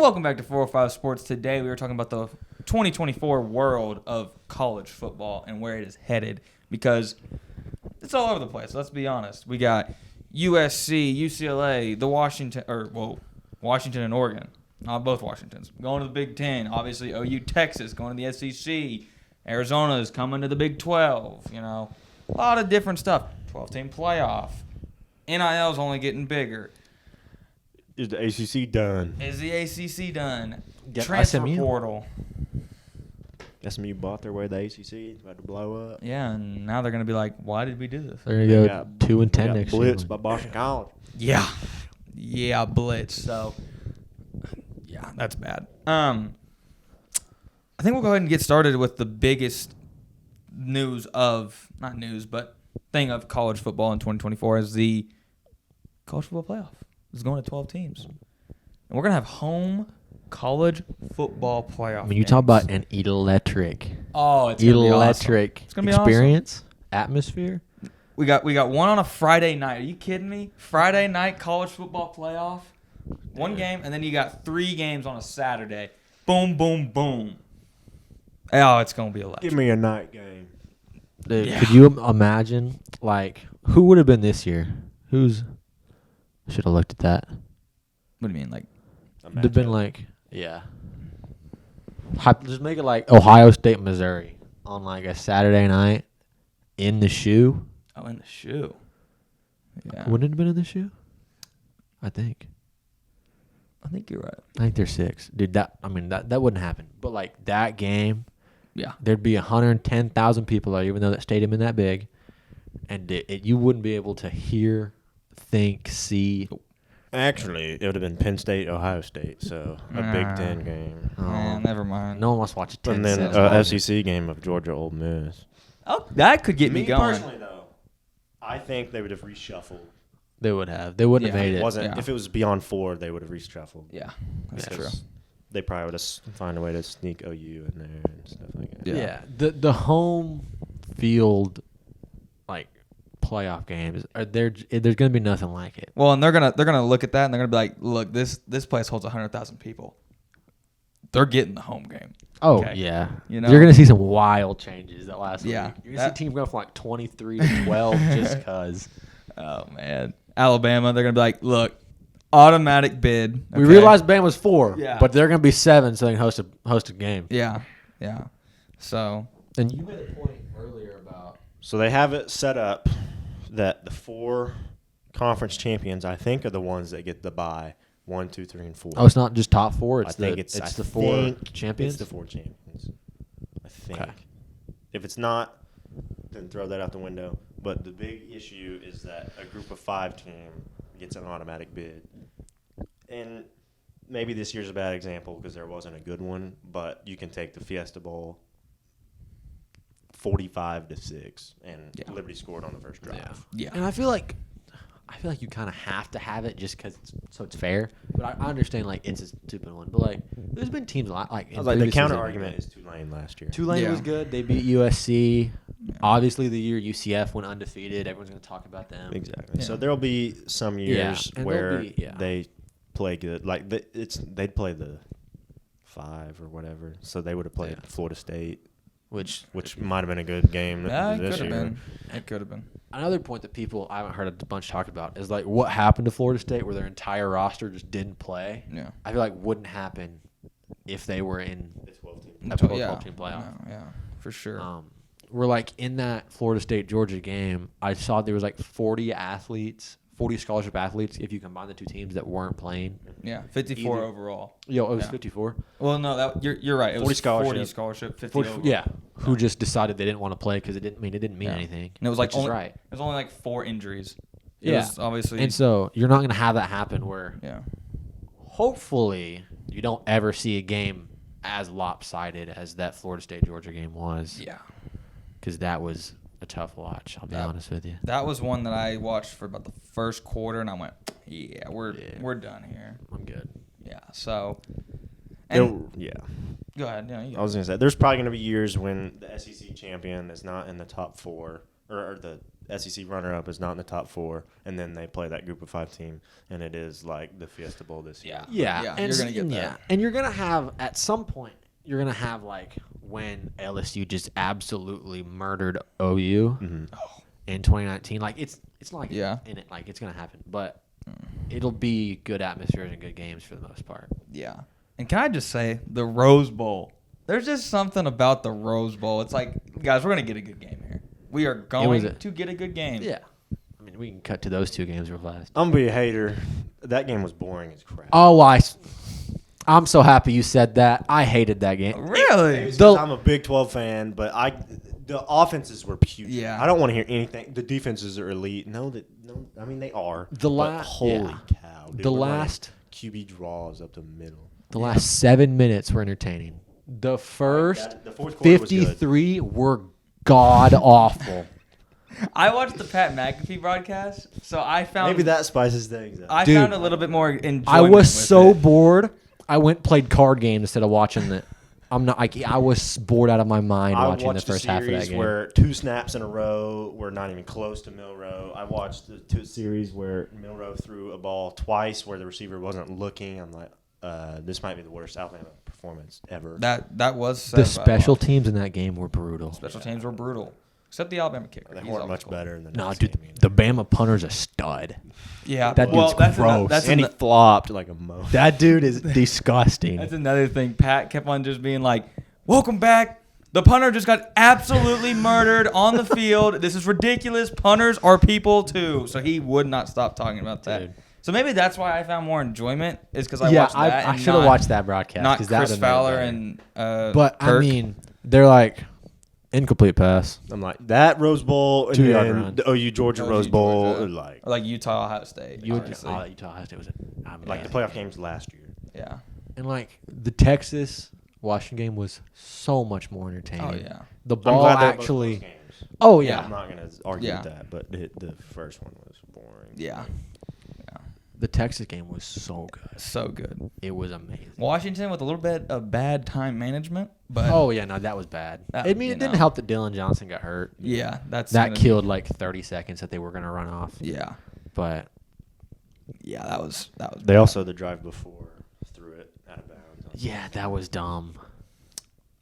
Welcome back to 405 Sports. Today we are talking about the 2024 world of college football and where it is headed because it's all over the place. Let's be honest. We got USC, UCLA, Washington and Oregon. Not both Washingtons. Going to the Big Ten. Obviously, OU, Texas, going to the SEC. Arizona is coming to the Big 12. You know, a lot of different stuff. 12-team playoff. NIL's only getting bigger. Is the ACC done? Is the ACC done? Get Transfer SMU. portal. SMU bought their way to the ACC. About to blow up. Yeah, and now they're going to be like, why did we do this? They're gonna go 2-10 next year. Blitzed by Boston College. Yeah. Yeah, blitz. So, yeah, that's bad. I think we'll go ahead and get started with the biggest news of, not news, but thing of college football in 2024 is the college football playoff. It's going to 12 teams. And we're going to have home college football playoff. I mean, you talk about an electric, it's gonna be awesome. It's gonna be experience, atmosphere. We got one on a Friday night. Are you kidding me? Friday night college football playoff. One game, and then you got 3 games on a Saturday. Boom, boom, boom. Oh, it's going to be electric. Give me a night game. Dude, Yeah. could you imagine, like, who would have been this year? Should have looked at that. What do you mean? Like, Would have been like, yeah. Just make it like Ohio State, Missouri on like a Saturday night in the shoe. oh, in the shoe. Yeah. Wouldn't it have been in the shoe? I think you're right. I think they're 6. Dude, that wouldn't happen. But like that game, Yeah. there'd be 110,000 people there, even though that stadium isn't that big, and you wouldn't be able to hear, think, see. Actually, it would have been Penn State, Ohio State, so a Big Ten game. Never mind. No one wants to watch a 10 And then cent. SEC game of Georgia Ole Miss. Oh, that could get me going. Personally, though, I think they would have reshuffled. They would have. They wouldn't Yeah. have made it. Yeah. If it was beyond 4, they would have reshuffled. Yeah, that's Because true. They probably would have found a way to sneak OU in there and stuff like that. Yeah. The home field, like, playoff games, there's going to be nothing like it. Well, and they're gonna look at that and they're gonna be like, look, this place holds 100,000 people. They're getting the home game. Oh, Okay. yeah. You know? You're going to see some wild changes that last Yeah. week. You're going to see teams go from like 23 to 12 just because. Oh man, Alabama. They're gonna be like, look, automatic bid. We okay? realized Bama was 4, Yeah. but they're going to be 7 so they can host a game. Yeah, yeah. So And you made a point earlier about. So they have it set up that the 4 conference champions, I think, are the ones that get the bye. 1, 2, 3, and 4. Oh, it's not just top 4. It's I the 4 think champions. It's the 4 champions. I think. Okay. If it's not, then throw that out the window. But the big issue is that a group of 5 team gets an automatic bid. And maybe this year's a bad example because there wasn't a good one, but you can take the Fiesta Bowl 45-6, and Liberty scored on the first drive. yeah. And I feel like you kind of have to have it just because it's fair. But I understand like it's a stupid one. But like there's been teams like The counter argument is Tulane last year. Tulane was good. They beat USC. Yeah. Obviously, the year UCF went undefeated, everyone's going to talk about them. Exactly. Yeah. So there'll be some years and where yeah. they play good. Like they'd play the 5 or whatever. So they would have played Florida State, which might have been a good game. Yeah, it this could have year. been. It could have been. Another point that I haven't heard a bunch talked about is like what happened to Florida State where their entire roster just didn't play. Yeah. I feel like wouldn't happen if they were in The 12 team. a 12-team playoff. No, yeah, for sure. We're like in that Florida State Georgia game. I saw there was like 40 scholarship athletes if you combine the 2 teams that weren't playing. Yeah, 54 Either. overall. It was 54. Well, no, you're right. It 40 was scholarship. 40 scholarship, 50 40, overall. yeah, who just decided they didn't want to play because it didn't mean anything. And it was like which is only, right. It was only like 4 injuries. It Yeah, was obviously. and so you're not going to have that happen where. Yeah. Hopefully, you don't ever see a game as lopsided as that Florida State Georgia game was. Yeah. Because that was a tough watch. I'll be honest with you. That was one that I watched for about the first quarter, and I went, "Yeah, we're done here." I'm good. Yeah. So. And Yeah. go ahead. Yeah. You I was going to say, there's probably going to be years when the SEC champion is not in the top 4, or the SEC runner-up is not in the top 4, and then they play that Group of 5 team, and it is like the Fiesta Bowl this year. Yeah, you're gonna get that. Yeah, and you're gonna have at some point. You're gonna have like when LSU just absolutely murdered OU in 2019. Like it's not like in it like it's gonna happen, but it'll be good atmospheres and good games for the most part. Yeah. And can I just say the Rose Bowl? There's just something about the Rose Bowl. It's like, guys, we're gonna get a good game here. We are going to get a good game. Yeah. I mean, we can cut to those 2 games real fast. I'm gonna be a hater. That game was boring as crap. Oh, I'm so happy you said that. I hated that game. Really? I'm a Big 12 fan, but the offenses were putrid. Yeah. I don't want to hear anything. The defenses are elite. No, I mean they are. Holy cow! Dude, the we're last QB draws up the middle. The last 7 minutes were entertaining. The first the fourth quarter was good. 53 were god awful. I watched the Pat McAfee broadcast, so I found Maybe that spices things up. I found a little bit more enjoyment. I was with so it. bored. I went and played card games instead of watching it. I was bored out of my mind watching the first half of that game. Where 2 snaps in a row were not even close to Milroe. I watched the 2 series where Milroe threw a ball twice where the receiver wasn't looking. I'm like, this might be the worst Alabama performance ever. That was The special teams in that game were brutal. Special teams were brutal, except the Alabama kicker. They He's weren't always much cool. better than the No, next dude, game either. the Bama punter's a stud. Yeah, That dude's gross. And he flopped like a mo. That dude is disgusting. That's another thing. Pat kept on just being like, "Welcome back. The punter just got absolutely murdered on the field. This is ridiculous. Punters are people too." So he would not stop talking about that. Dude. So maybe that's why I found more enjoyment is because I Yeah, watched that. I and should have not- watched that broadcast. Not 'cause that Chris would've made it Fowler better. and But I Kirk. mean, they're like incomplete pass. I'm like, that Rose Bowl and 2-yard then run. the OU Georgia OU Rose Bowl, Georgia. like Or like Utah Ohio State. You obviously. Utah State was the playoff games last year. Yeah. and like the Texas Washington game was so much more entertaining. Oh yeah. The I'm ball glad they're both actually. close games. Oh yeah. I'm not gonna argue Yeah. with that, but the first one was boring. Yeah. The Texas game was so good. So good. It was amazing. Washington with a little bit of bad time management, but Oh yeah, no, that was bad. That- I mean, you it didn't know. help that Dylan Johnson got hurt. yeah, That gonna- killed like 30 seconds that they were gonna run off. Yeah. But Yeah, that was. They also the drive before threw it out of bounds. yeah, that was dumb.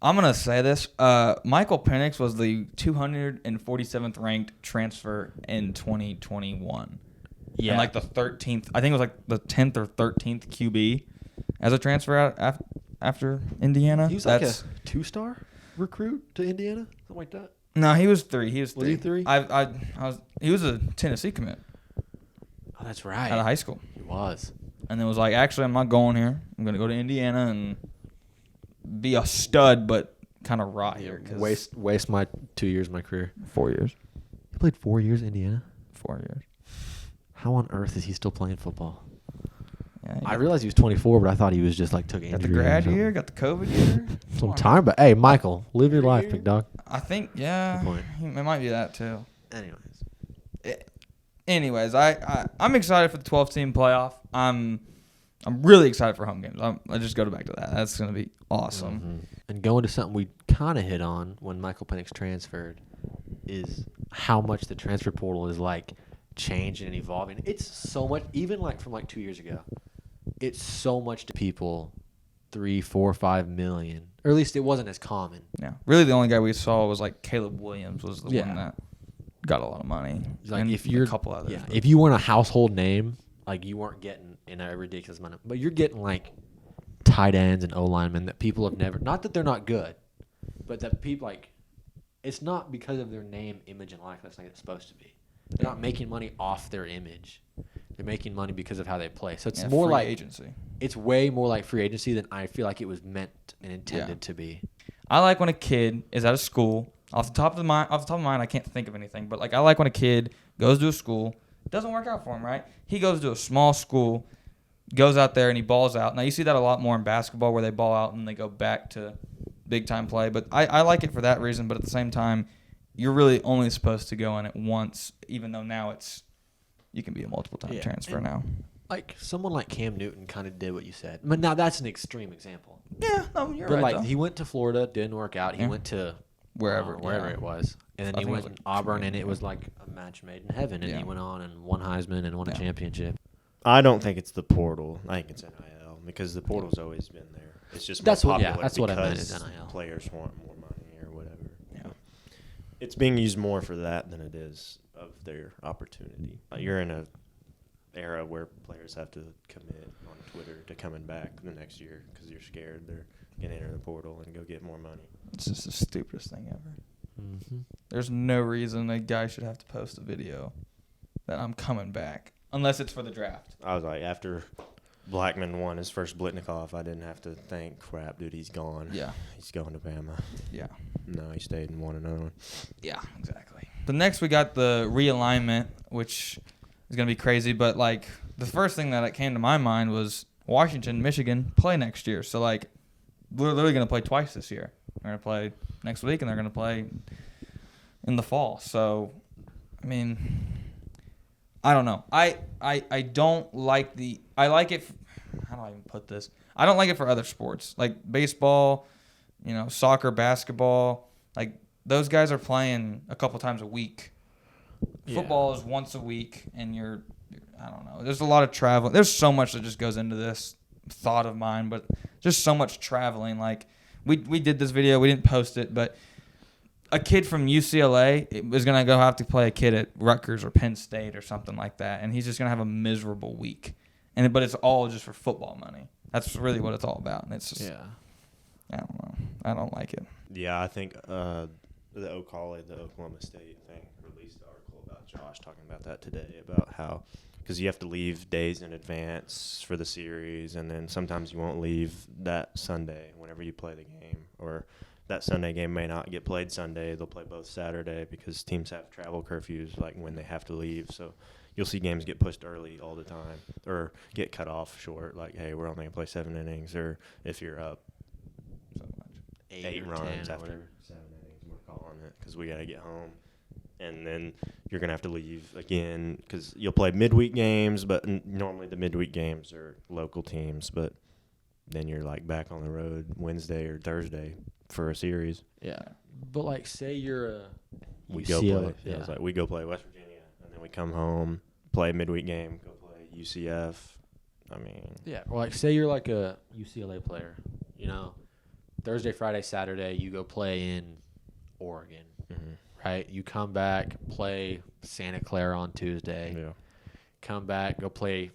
I'm gonna say this. Michael Penix was the 247th ranked transfer in 2021. Yeah, And like the 13th, I think it was like the 10th or 13th QB as a transfer out after Indiana. he was like a 2-star recruit to Indiana, something like that. No, he was 3. He was 3. Was he 3? He was a Tennessee commit Oh, that's right. out of high school, He was. and then was like, actually, I'm not going here. I'm gonna go to Indiana and be a stud, but kind of rot here. 'Cause Waste my 2 years of my career. 4 years. He played 4 years in Indiana. 4 years. How on earth is he still playing football? Yeah, I realized he was 24, but I thought he was just like took got injury. the grad or something. year, got the COVID year. Some time, but hey, Michael, live your life, big dog. I think, yeah, Good point. it might be that too. Anyways, Anyways, I'm excited for the 12-team playoff. I'm really excited for home games. I just go back to that. That's gonna be awesome. Mm-hmm. And going to something we kind of hit on when Michael Penix transferred is how much the transfer portal is like changing and evolving. It's so much, even like from like 2 years ago. It's so much to people, 3, 4, 5 million, or at least it wasn't as common. Yeah, really, the only guy we saw was like Caleb Williams was the Yeah. one that got a lot of money. Like and if you're a couple others. yeah, but- if you weren't a household name, like you weren't getting in a ridiculous amount, but you're getting like tight ends and O linemen that people have never. Not that they're not good, but that people like. It's not because of their name, image, and likeness like it's supposed to be. They're not making money off their image. They're making money because of how they play. So it's yeah, more free like agency. it's way more like free agency than I feel like it was meant and intended to be. I like when a kid is at a school. Off the top of my mind, I can't think of anything, but like I like when a kid goes to a school, doesn't work out for him, right? He goes to a small school, goes out there and he balls out. Now you see that a lot more in basketball where they ball out and they go back to big time play. But I like it for that reason. But at the same time, you're really only supposed to go in it once, even though now you can be a multiple time transfer now. Like someone like Cam Newton kind of did what you said. But now that's an extreme example. Yeah, no, you're But right. like though. he went to Florida, didn't work out. He Yeah. went to wherever it was. And then I he think it went was to Auburn, Virginia. and it was like a match made in heaven. And Yeah. he went on and won Heisman and won a Yeah. championship. I don't think it's the portal. I think it's NIL because the portal's always been there. It's just more popular that's what I meant because is NIL. players want more money or whatever. Yeah. It's being used more for that than it is of their opportunity. You're in a era where players have to commit on Twitter to coming back the next year because you're scared they're going to enter the portal and go get more money. It's just the stupidest thing ever. Mm-hmm. There's no reason a guy should have to post a video that I'm coming back unless it's for the draft. I was like, after Blackman won his first Blitnikoff, I didn't have to think, crap, dude, he's gone. Yeah. He's going to Bama. Yeah. No, he stayed and won another one. Yeah, exactly. The next we got the realignment, which is going to be crazy, but like the first thing that came to my mind was Washington, Michigan play next year. So like we're literally going to play twice this year. They're going to play next week and they're going to play in the fall. So I mean, I don't know. I don't like I like it. How do I even put this? I don't like it for other sports like baseball, soccer, basketball. Like those guys are playing a couple times a week. Yeah. Football is once a week, and I don't know. There's a lot of travel. There's so much that just goes into this thought of mine, but just so much traveling. Like we did this video, we didn't post it, but a kid from UCLA is gonna go have to play a kid at Rutgers or Penn State or something like that, and he's just gonna have a miserable week. But it's all just for football money. That's really what it's all about, and it's just I don't know. I don't like it. Yeah, I think the Ocala, the Oklahoma State thing, released an article about Josh talking about that today, about how because you have to leave days in advance for the series, and then sometimes you won't leave that Sunday whenever you play the game, or that Sunday game may not get played Sunday. They'll play both Saturday because teams have travel curfews, like when they have to leave. So you'll see games get pushed early all the time or get cut off short, like, hey, we're only going to play 7 innings, or if you're up So much. 8 or runs 10 or after whatever. 7 innings, we're calling it because we got to get home. And then you're going to have to leave again because you'll play midweek games, but normally the midweek games are local teams, but then you're like back on the road Wednesday or Thursday for a series. Yeah. But like, say you're a We UCLA, go play. yeah. It's like we go play West Virginia, and then we come home, play a midweek game, go play UCF. I mean, Yeah, or like say you're like a UCLA player, Thursday, Friday, Saturday, you go play in Oregon, right? You come back, play Santa Clara on Tuesday, yeah. come back, go play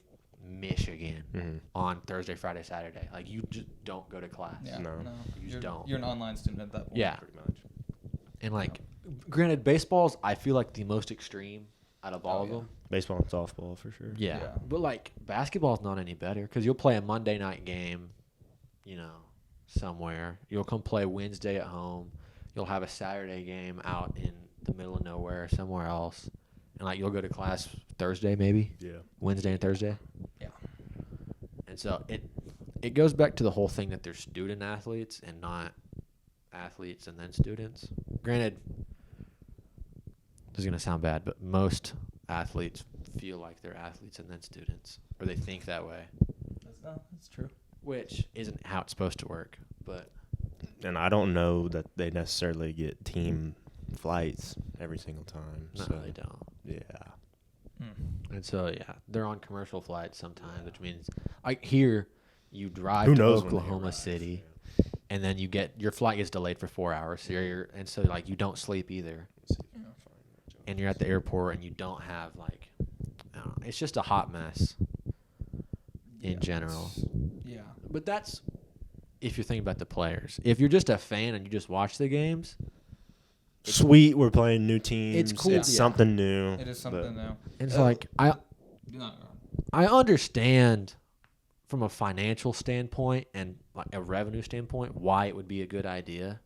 Michigan Mm-hmm. on Thursday, Friday, Saturday. Like you just don't go to class. Yeah, No. You just you're, don't. You're an online student at that point. Yeah. Pretty much. And like, granted, baseball's I feel like the most extreme out of all Oh, of yeah. them. Baseball and softball for sure. Yeah. Yeah. But like basketball's not any better because you'll play a Monday night game, somewhere. You'll come play Wednesday at home. You'll have a Saturday game out in the middle of nowhere somewhere else. And like you'll go to class Thursday maybe, Yeah. Wednesday and Thursday. Yeah. And so it goes back to the whole thing that they're student athletes and not athletes and then students. Granted, this is going to sound bad, but most athletes feel like they're athletes and then students, or they think that way, That's true. which isn't how it's supposed to work. But And I don't know that they necessarily get team flights every single time. no, so they don't. yeah. And so, yeah, they're on commercial flights sometimes, which means like here you drive Who to knows when they Oklahoma arrive, City, yeah. and then your flight gets delayed for 4 hours. So and so like you don't sleep either. And you're at the airport and you don't have like, I don't know, it's just a hot mess in general. Yeah. But that's if you're thinking about the players. If you're just a fan and you just watch the games, Sweet, we're playing new teams. It's cool, It's yeah. something new. It is something new. it's like I No. understand from a financial standpoint and like a revenue standpoint why it would be a good idea.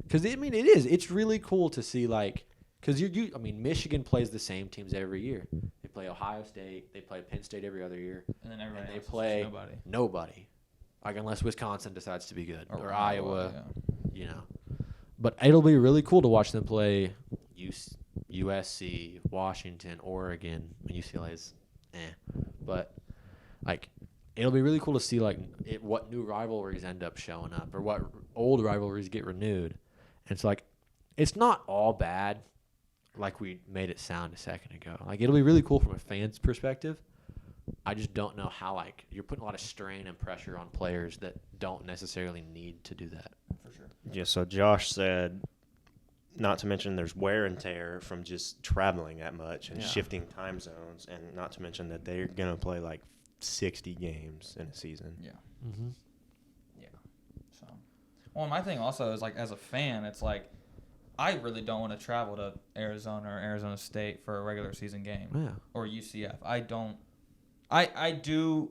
Because it is. It's really cool to see because Michigan plays the same teams every year. They play Ohio State. They play Penn State every other year. And then everybody And they else is play just nobody. nobody. Like unless Wisconsin decides to be good or Iowa, Iowa, yeah. But it'll be really cool to watch them play USC, Washington, Oregon. UCLA's but it'll be really cool to see what new rivalries end up showing up or what old rivalries get renewed. And it's it's not all bad, like we made it sound a second ago. Like it'll be really cool from a fan's perspective. I just don't know how you're putting a lot of strain and pressure on players that don't necessarily need to do that. For sure. Yeah, so Josh said, not to mention there's wear and tear from just traveling that much and shifting time zones, and not to mention that they're going to play like 60 games in a season. Yeah. Mm-hmm. Yeah. So, well, my thing also is, like, as a fan, it's like, I really don't want to travel to Arizona or Arizona State for a regular season game. Yeah. Or UCF. I don't. I do,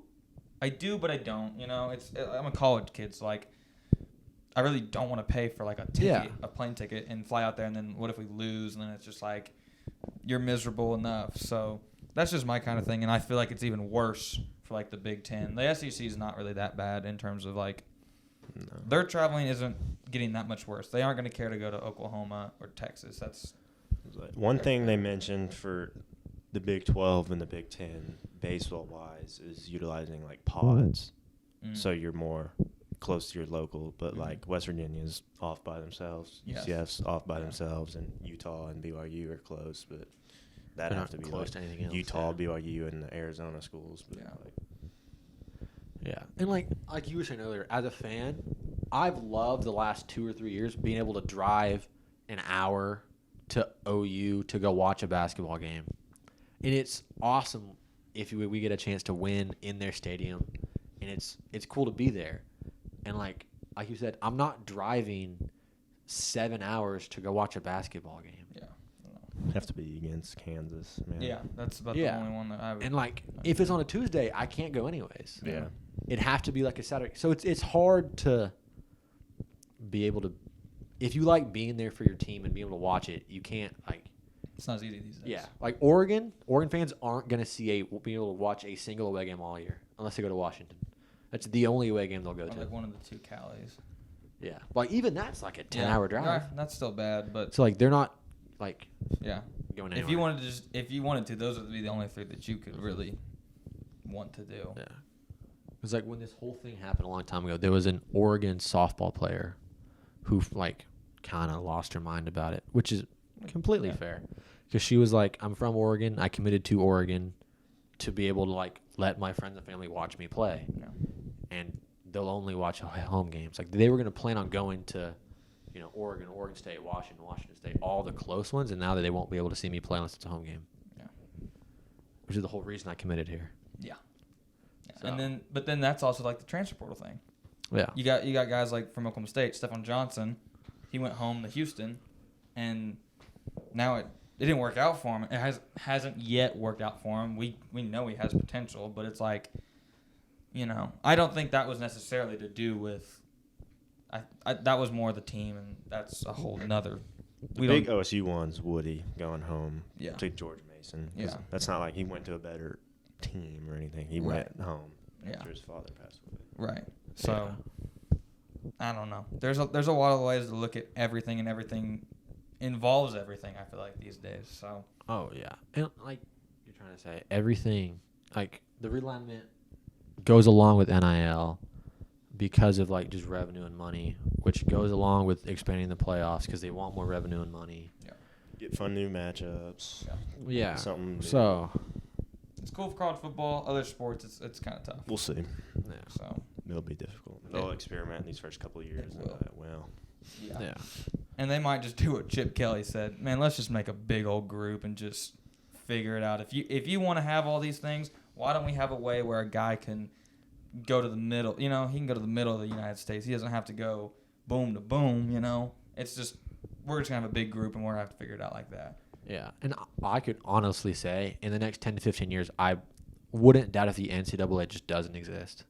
but I don't. You know, I'm a college kid, so like, I really don't want to pay for like a ticket, a plane ticket, and fly out there. And then what if we lose? And then it's just like, you're miserable enough. So that's just my kind of thing. And I feel like it's even worse for like the Big Ten. The SEC is not really that bad in terms of like, their traveling isn't getting that much worse. They aren't going to care to go to Oklahoma or Texas. That's one thing they mentioned for the Big 12 and the Big 10, baseball-wise, is utilizing, like, pods. So you're more close to your local. But, like, West Virginia's off by themselves. Yes. UCF's off by themselves. And Utah and BYU are close. But that'd They're have to not be, close like, to anything else, Utah, BYU, and the Arizona schools. But, like, Yeah. And like you were saying earlier, as a fan, I've loved the last 2 or 3 years being able to drive an hour to OU to go watch a basketball game. And it's awesome if we get a chance to win in their stadium, and it's cool to be there. And like you said, I'm not driving 7 hours to go watch a basketball game. Yeah. have to be against Kansas, man. Yeah, that's about the only one that I would. And like, if it's on a Tuesday, I can't go anyways. Yeah. It'd have to be like a Saturday. So it's hard to be able to, if you like being there for your team and be able to watch it, you can't like. It's not as easy these days. Yeah, like Oregon fans aren't gonna be able to watch a single away game all year unless they go to Washington. That's the only away game they'll go to. Like one of the two Calis. Yeah, like even that's like a 10-hour drive. Yeah, that's still bad, but So like they're not like yeah. going anywhere. If you wanted to, those would be the only three that you could really want to do. Yeah. It's like when this whole thing happened a long time ago, there was an Oregon softball player who like kind of lost her mind about it, which is completely fair. Because she was like, I'm from Oregon. I committed to Oregon to be able to like let my friends and family watch me play. Yeah. And they'll only watch home games. Like they were going to plan on going to, Oregon, Oregon State, Washington State, all the close ones. And now that they won't be able to see me play unless it's a home game. Yeah. Which is the whole reason I committed here. Yeah. So. And then that's also like the transfer portal thing. Yeah. You got guys like from Oklahoma State, Stephon Johnson. He went home to Houston, and now it didn't work out for him. It hasn't yet worked out for him. We know he has potential, but it's like, I don't think that was necessarily to do with. That was more the team, and that's a whole nother. The big OSU one's Woody going home Yeah. to George Mason. Yeah. That's not like he went to a better team or anything. He went home after his father passed away. Right. So, I don't know. There's a lot of ways to look at everything, and everything involves everything, I feel like, these days. So. Oh, yeah. And, like, you're trying to say, everything, like, the realignment goes along with NIL because of, like, just revenue and money, which goes along with expanding the playoffs because they want more revenue and money. Yeah. Get fun new matchups. Yeah. Something. So. It's cool for college football. Other sports, it's kind of tough. We'll see. Yeah. So. It'll be difficult. They'll experiment in these first couple of years. Well. Yeah. And they might just do what Chip Kelly said. Man, let's just make a big old group and just figure it out. If you want to have all these things, why don't we have a way where a guy can go to the middle? He can go to the middle of the United States. He doesn't have to go boom to boom. It's just we're just gonna have a big group and we're gonna have to figure it out like that. Yeah. And I could honestly say in the next 10 to 15 years, I wouldn't doubt if the NCAA just doesn't exist.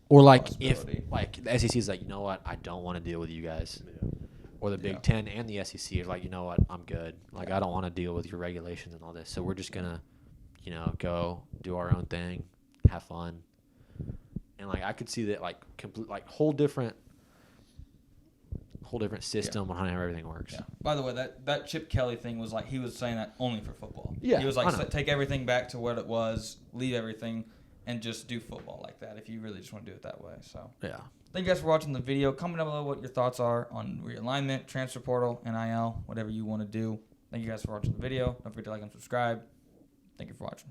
Or like if like the SEC is like, you know what, I don't want to deal with you guys. Yeah. Or the Big Ten and the SEC are like, you know what, I'm good. Like I don't want to deal with your regulations and all this. So we're just gonna, go do our own thing, have fun. And like I could see that like whole different system on how everything works. Yeah. By the way, that Chip Kelly thing was like he was saying that only for football. Yeah, He was like, take everything back to what it was, leave everything, and just do football like that if you really just want to do it that way. So. Yeah. Thank you guys for watching the video. Comment down below what your thoughts are on realignment, transfer portal, NIL, whatever you want to do. Thank you guys for watching the video. Don't forget to like and subscribe. Thank you for watching.